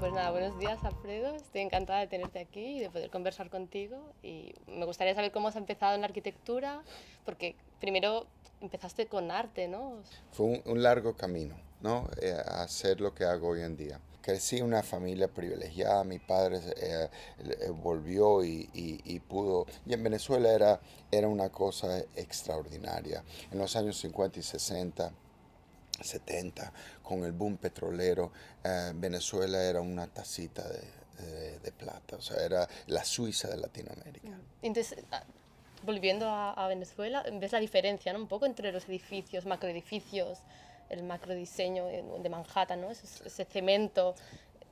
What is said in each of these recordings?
Pues nada, buenos días, Alfredo. Estoy encantada de tenerte aquí y de poder conversar contigo. Y me gustaría saber cómo has empezado en la arquitectura, porque primero empezaste con arte, ¿no? Fue un largo camino, ¿no? A hacer lo que hago hoy en día. Crecí en una familia privilegiada, mi padre volvió y pudo, y en Venezuela era una cosa extraordinaria. En los años 50 y 60, 70, con el boom petrolero, Venezuela era una tacita de plata, o sea, era la Suiza de Latinoamérica. Entonces, volviendo a Venezuela, ves la diferencia, ¿no? Un poco entre los edificios, macroedificios, el macrodiseño de Manhattan, ¿no? Ese cemento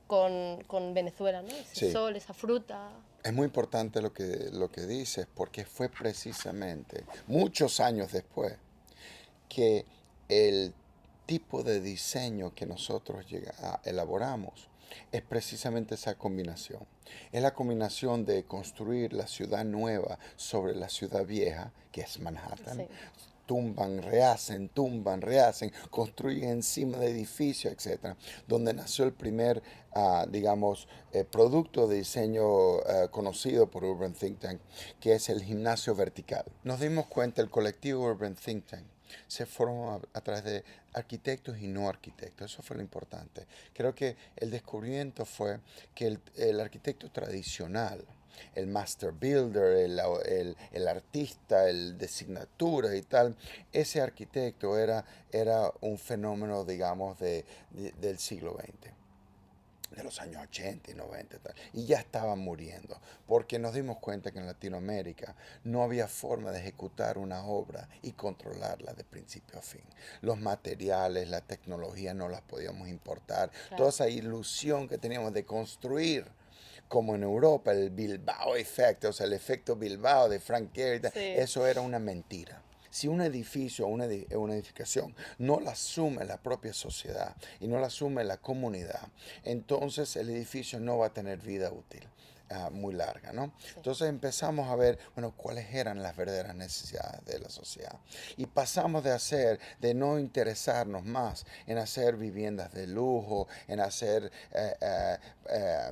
con Venezuela, ¿no? Ese Sí, sol, esa fruta. es muy importante lo que dices, porque fue precisamente muchos años después que el tipo de diseño que nosotros elaboramos es precisamente esa combinación. Es la combinación de construir la ciudad nueva sobre la ciudad vieja, que es Manhattan. Sí, Tumban, rehacen, construyen encima de edificios, etcétera, donde nació el primer, digamos, producto de diseño conocido por Urban Think Tank, que es el gimnasio vertical. Nos dimos cuenta, el colectivo Urban Think Tank se formó a través de arquitectos y no arquitectos. Eso fue lo importante. Creo que el descubrimiento fue que el arquitecto tradicional, el master builder, el artista, el de signatura y tal, ese arquitecto era un fenómeno, digamos, del siglo XX, de los años 80 y 90 y tal, y ya estaban muriendo, porque nos dimos cuenta que en Latinoamérica no había forma de ejecutar una obra y controlarla de principio a fin. Los materiales, la tecnología no las podíamos importar, toda claro. esa ilusión que teníamos de construir como en Europa, el Bilbao Effect, o sea, el efecto Bilbao de Frank Gehry, Sí. eso era una mentira. Si un edificio o una edificación no la asume la propia sociedad y no la asume la comunidad, entonces el edificio no va a tener vida útil. Muy larga, ¿no? Sí. Entonces empezamos a ver, bueno, cuáles eran las verdaderas necesidades de la sociedad. Y pasamos de no interesarnos más en hacer viviendas de lujo, en hacer,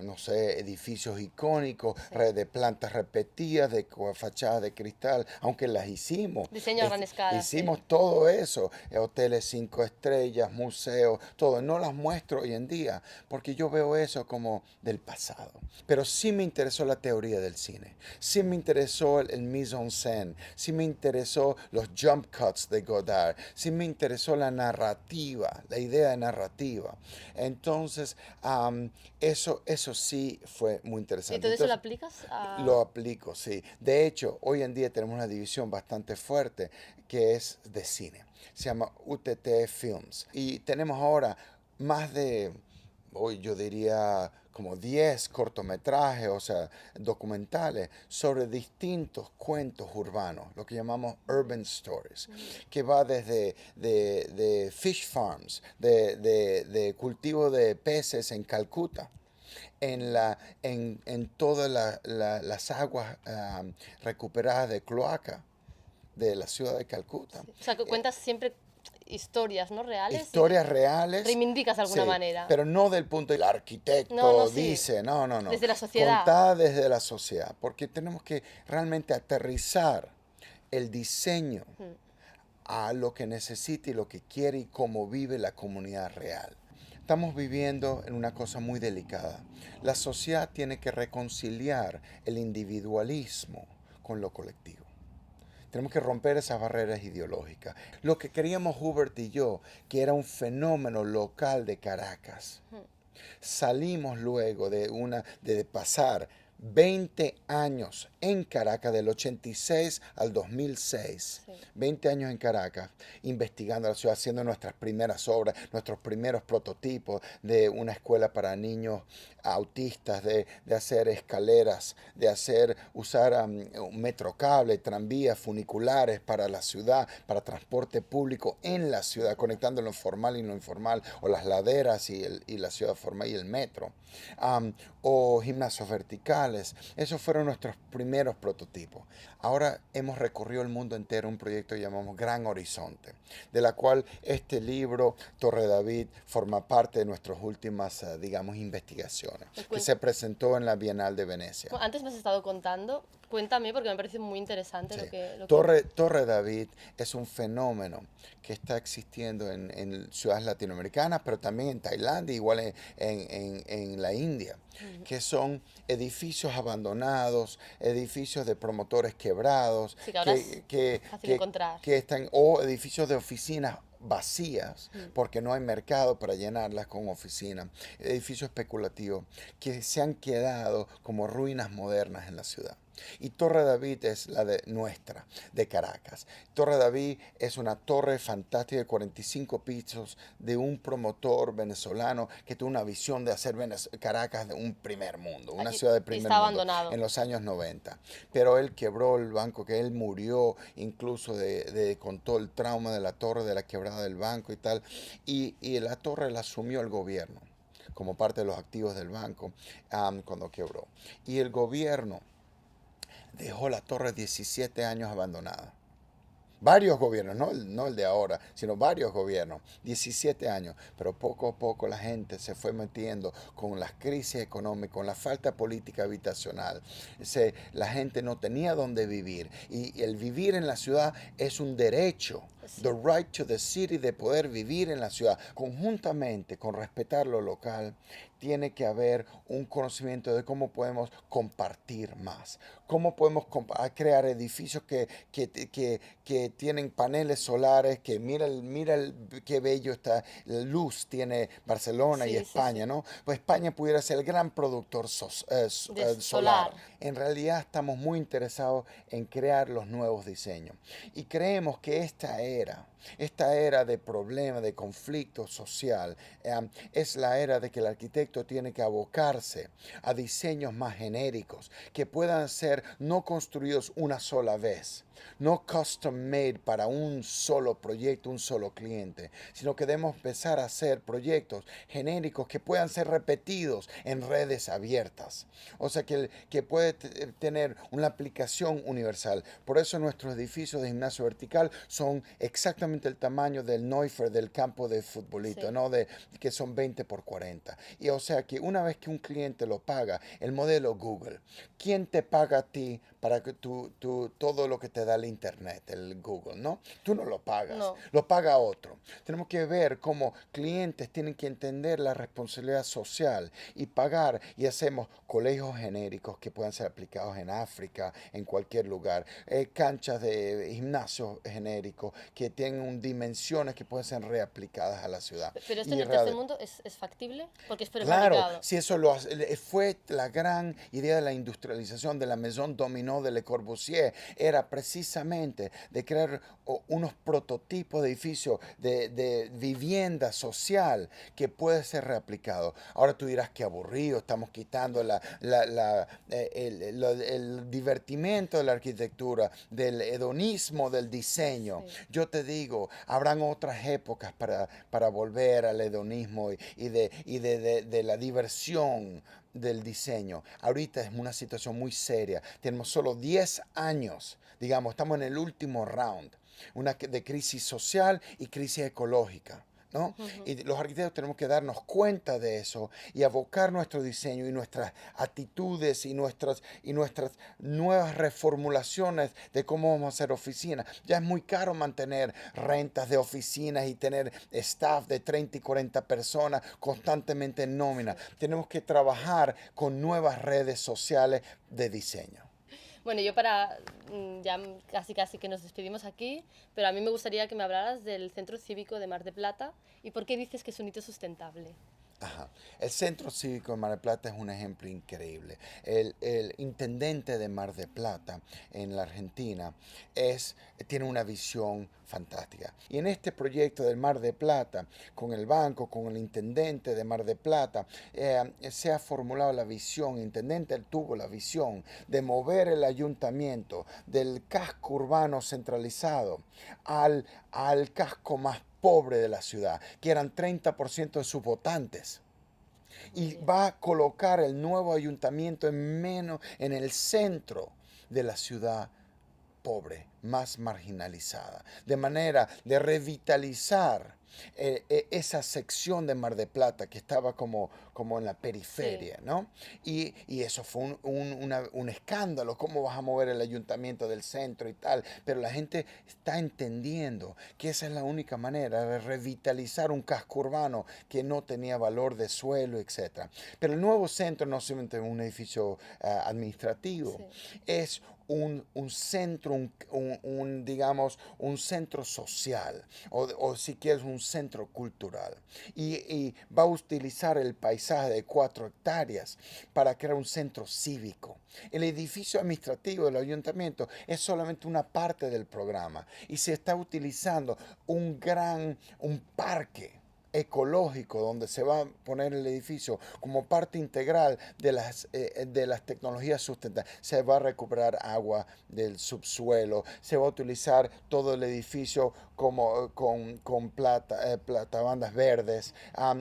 no sé, edificios icónicos, Sí. de plantas repetidas, de fachadas de cristal, aunque las hicimos. Diseño a gran escala, sí. Hicimos todo eso, hoteles 5 estrellas, museos, todo. No las muestro hoy en día porque yo veo eso como del pasado. Pero sí me interesó la teoría del cine, sí me interesó el mise en scène, sí me interesó los jump cuts de Godard, sí me interesó la narrativa, la idea de narrativa. Entonces, eso sí fue muy ¿Y interesante. todo eso lo Entonces, aplicas lo a...? aplico, sí. De hecho, hoy en día tenemos una división bastante fuerte que es de cine. Se llama UTT Films. Y tenemos ahora más de, hoy yo diría como 10 cortometrajes, o sea, documentales sobre distintos cuentos urbanos, lo que llamamos urban stories, que va desde de fish farms, de cultivo de peces en Calcuta, en todas las aguas recuperadas de cloaca de la ciudad de Calcuta. Sí. O sea, que Eh, cuentas siempre historias, ¿no? Reales y Historias reales, reivindicas de alguna sí, manera. pero no del punto del No, no, arquitecto sí. dice, no, no, no, Desde la sociedad. contada desde la sociedad, porque tenemos que realmente aterrizar el diseño Mm. a lo que necesita y lo que quiere y cómo vive la comunidad real. Estamos viviendo en una cosa muy delicada. La sociedad tiene que reconciliar el individualismo con lo colectivo. Tenemos que romper esas barreras ideológicas. Lo que queríamos Hubert y yo, que era un fenómeno local de Caracas, salimos luego de pasar 20 años en Caracas, del 86 al 2006, Sí. 20 años en Caracas, investigando la ciudad, haciendo nuestras primeras obras, nuestros primeros prototipos de una escuela para niños autistas, de hacer escaleras, usar metrocable, tranvías, funiculares para la ciudad, para transporte público en la ciudad, conectando lo formal y lo informal, o las laderas y la ciudad formal y el metro, o gimnasios verticales, industriales. Esos fueron nuestros primeros prototipos. Ahora hemos recorrido el mundo entero, un proyecto que llamamos Gran Horizonte, de la cual este libro, Torre David, forma parte de nuestras últimas, digamos, investigaciones, que se presentó en la Bienal de Venecia. Antes me has estado contando, cuéntame porque me parece muy interesante Sí. lo Torre David es un fenómeno que está existiendo en ciudades latinoamericanas, pero también en Tailandia, igual en la India, que son edificios abandonados, edificios de promotores quebrados, Sí, que ahora es fácil encontrar. que están, o edificios de oficinas vacías porque no hay mercado para llenarlas con oficinas, edificios especulativos que se han quedado como ruinas modernas en la ciudad. Y Torre David es la de nuestra, de Caracas. Torre David es una torre fantástica de 45 pisos de un promotor venezolano que tuvo una visión de hacer Caracas de un primer mundo, una ciudad de primer Está mundo abandonado. en los años 90. Pero él quebró el banco, que él murió incluso con todo el trauma de la torre, de la quebrada del banco y tal. Y la torre la asumió el gobierno como parte de los activos del banco cuando quebró. Y el gobierno dejó la torre 17 años abandonada. Varios gobiernos, no el de ahora, sino varios gobiernos, 17 años, pero poco a poco la gente se fue metiendo con las crisis económicas, con la falta política habitacional. La gente no tenía dónde vivir y el vivir en la ciudad es un derecho. Sí. The right to the city, de poder vivir en la ciudad. Conjuntamente con respetar lo local, tiene que haber un conocimiento de cómo podemos compartir más, cómo podemos crear edificios que tienen paneles solares, que mira qué bello está, la luz tiene Barcelona y Sí, España, sí. ¿no? Pues España pudiera ser el gran productor De solar. solar. En realidad estamos muy interesados en crear los nuevos diseños y creemos que esta era de problema, de conflicto social, es la era de que el arquitecto tiene que abocarse a diseños más genéricos, que puedan ser no construidos una sola vez, no custom made para un solo proyecto, un solo cliente, sino que debemos empezar a hacer proyectos genéricos que puedan ser repetidos en redes abiertas. O sea, que puede tener una aplicación universal. Por eso nuestros edificios de gimnasio vertical son exactamente el tamaño del Neufer del campo de futbolito, Sí. ¿no? Que son 20 por 40. Y o sea que una vez que un cliente lo paga, el modelo Google, ¿quién te paga a ti para que todo lo que te da el Internet, el Google, ¿no? Tú no lo pagas, No. lo paga otro. Tenemos que ver cómo clientes tienen que entender la responsabilidad social y pagar, y hacemos colegios genéricos que puedan ser aplicados en África, en cualquier lugar, canchas de gimnasio genéricos que tienen dimensiones que pueden ser reaplicadas a la ciudad. Pero esto en Y el tercer mundo es factible porque es claro, prefabricado. si eso fue la gran idea de la industrialización de la Maison Dominó de Le Corbusier, era precisamente de crear unos prototipos de edificios de vivienda social que puede ser reaplicado. Ahora tú dirás que aburrido, estamos quitando el divertimento de la arquitectura, del hedonismo del diseño. Sí. Yo te digo, habrán otras épocas para volver al hedonismo de la diversión del diseño. Ahorita es una situación muy seria. Tenemos solo 10 años, digamos, estamos en el último round, de crisis social y crisis ecológica, ¿no? Y los arquitectos tenemos que darnos cuenta de eso y abocar nuestro diseño y nuestras actitudes y nuestras nuevas reformulaciones de cómo vamos a hacer oficinas. Ya es muy caro mantener rentas de oficinas y tener staff de 30 y 40 personas constantemente en nómina. Tenemos que trabajar con nuevas redes sociales de diseño. Bueno, yo ya casi que nos despedimos aquí, pero a mí me gustaría que me hablaras del Centro Cívico de Mar de Plata y por qué dices que es un hito sustentable. Ajá. El Centro Cívico de Mar del Plata es un ejemplo increíble. El intendente de Mar del Plata en la Argentina tiene una visión fantástica. Y en este proyecto del Mar del Plata, con el banco, con el intendente de Mar del Plata, se ha formulado la visión, el intendente tuvo la visión de mover el ayuntamiento del casco urbano centralizado al casco más pobre de la ciudad, que eran 30% de sus votantes. y bien. va a colocar el nuevo ayuntamiento en el centro de la ciudad pobre, más marginalizada, de manera de revitalizar esa sección de Mar de Plata que estaba como en la Sí, periferia, ¿no? Y eso fue un escándalo, ¿cómo vas a mover el ayuntamiento del centro y tal? Pero la gente está entendiendo que esa es la única manera de revitalizar un casco urbano que no tenía valor de suelo, etcétera. Pero el nuevo centro no es solamente un edificio administrativo, sí, es un centro, digamos, un centro social, o si quieres un centro cultural. Y va a utilizar el paisaje de 4 hectáreas para crear un centro cívico. El edificio administrativo del ayuntamiento es solamente una parte del programa y se está utilizando un parque ecológico donde se va a poner el edificio como parte integral de las tecnologías sustentables. Se va a recuperar agua del subsuelo, se va a utilizar todo el edificio con platabandas verdes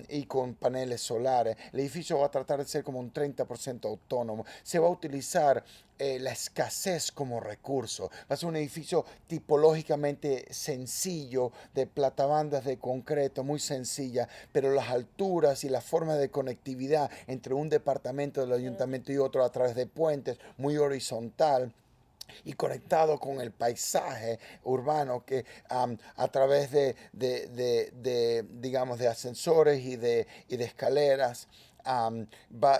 y con paneles solares. El edificio va a tratar de ser como un 30% autónomo. Se va a utilizar la escasez como recurso. Va a ser un edificio tipológicamente sencillo, de platabandas de concreto, muy sencilla, pero las alturas y la forma de conectividad entre un departamento del claro, ayuntamiento y otro a través de puentes, muy horizontal y conectado con el paisaje urbano que a través digamos, de ascensores y de escaleras,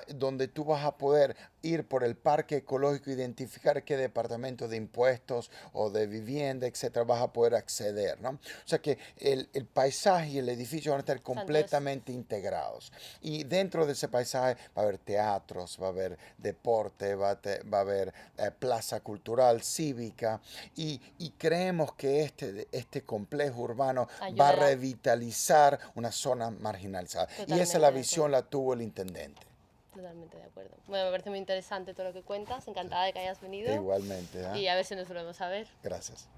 donde tú vas a poder ir por el parque ecológico, identificar qué departamento de impuestos o de vivienda, etcétera, vas a poder acceder, ¿no? O sea que el paisaje y el edificio van a estar o sea, entonces, completamente integrados. Y dentro de ese paisaje va a haber teatros, va a haber deporte, va a haber plaza cultural, cívica, y creemos que este complejo urbano va a ayudará revitalizar una zona marginalizada. Y esa la totalmente de visión acuerdo. la tuvo el intendente. Totalmente de acuerdo. Bueno, me parece muy interesante todo lo que cuentas. Encantada de que hayas venido Igualmente, ¿eh? y a ver si nos volvemos a ver. Gracias.